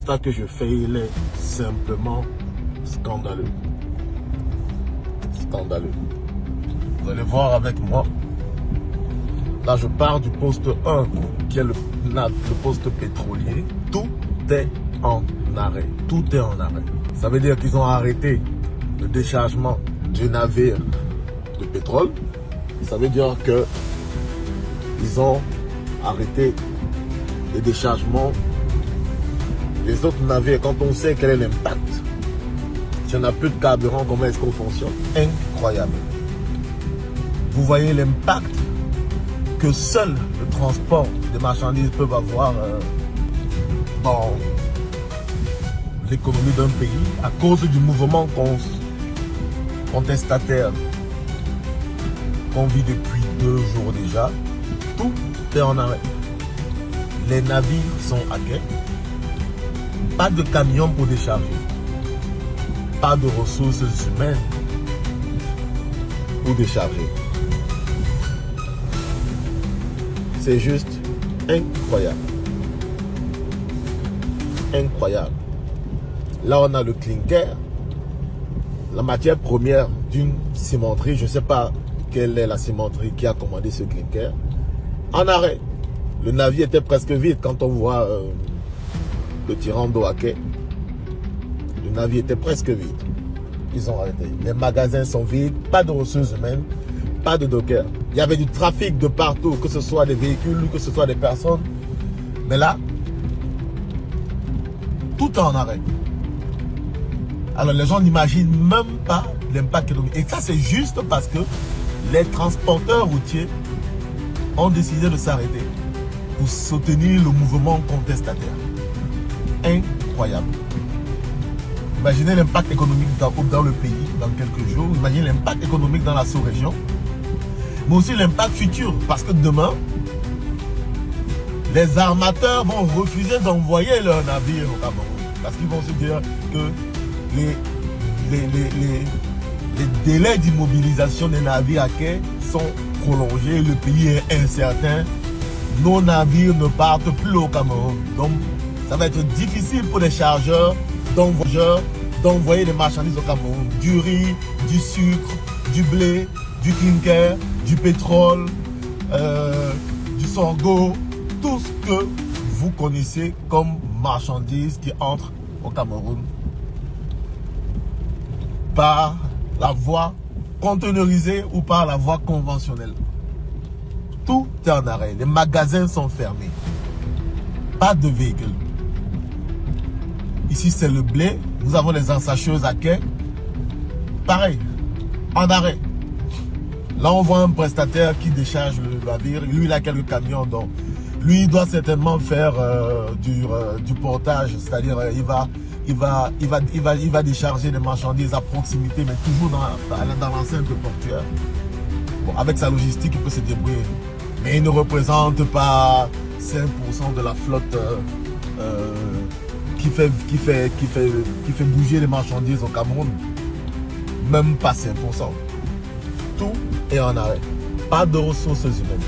Ça que je fais, il est simplement scandaleux. Scandaleux. Vous allez voir avec moi. Là, je pars du poste 1, qui est le poste pétrolier. Tout est en arrêt. Tout est en arrêt. Ça veut dire qu'ils ont arrêté le déchargement du navire de pétrole. Ça veut dire que ils ont arrêté les déchargements des autres navires. Quand on sait quel est l'impact, si on n'a plus de carburant, comment est-ce qu'on fonctionne? Incroyable. Vous voyez l'impact que seul le transport des marchandises peut avoir dans l'économie d'un pays à cause du mouvement contestataire qu'on vit depuis 2 jours déjà. Tout est en arrêt. Les navires sont à quai. Pas de camions pour décharger. Pas de ressources humaines pour décharger. C'est juste incroyable. Incroyable. Là, on a le clinker, la matière première d'une cimenterie. Je ne sais pas quelle est la cimenterie qui a commandé ce clinker. En arrêt. Le navire était presque vide quand on voit le tirant d'eau à quai. Le navire était presque vide. Ils ont arrêté. Les magasins sont vides, pas de ressources humaines, pas de dockers. Il y avait du trafic de partout, que ce soit des véhicules, que ce soit des personnes. Mais là, tout est en arrêt. Alors les gens n'imaginent même pas l'impact économique. Et ça, c'est juste parce que les transporteurs routiers ont décidé de s'arrêter pour soutenir le mouvement contestataire. Incroyable. Imaginez l'impact économique dans le pays dans quelques jours. Imaginez l'impact économique dans la sous-région. Mais aussi l'impact futur. Parce que demain, les armateurs vont refuser d'envoyer leurs navires au Cameroun. Parce qu'ils vont se dire que les délais d'immobilisation des navires à quai sont prolongés. Le pays est incertain. Nos navires ne partent plus au Cameroun. Donc, ça va être difficile pour les chargeurs d'envoyer des marchandises au Cameroun. Du riz, du sucre, du blé, du clinker, du pétrole, du sorgho, tout ce que vous connaissez comme marchandises qui entrent au Cameroun par la voie conteneurisée ou par la voie conventionnelle. Tout est en arrêt. Les magasins sont fermés. Pas de véhicules. Ici, c'est le blé. Nous avons les ensacheuses à quai. Pareil, en arrêt. Là, on voit un prestataire qui décharge le navire. Lui, il a quelques camions. Donc, lui, il doit certainement faire du portage. C'est-à-dire, il va décharger les marchandises à proximité, mais toujours dans l'enceinte portuaire. Bon, avec sa logistique, il peut se débrouiller. Mais il ne représente pas 5% de la flotte qui fait bouger les marchandises au Cameroun. Même pas 5%. Tout est en arrêt. Pas de ressources humaines.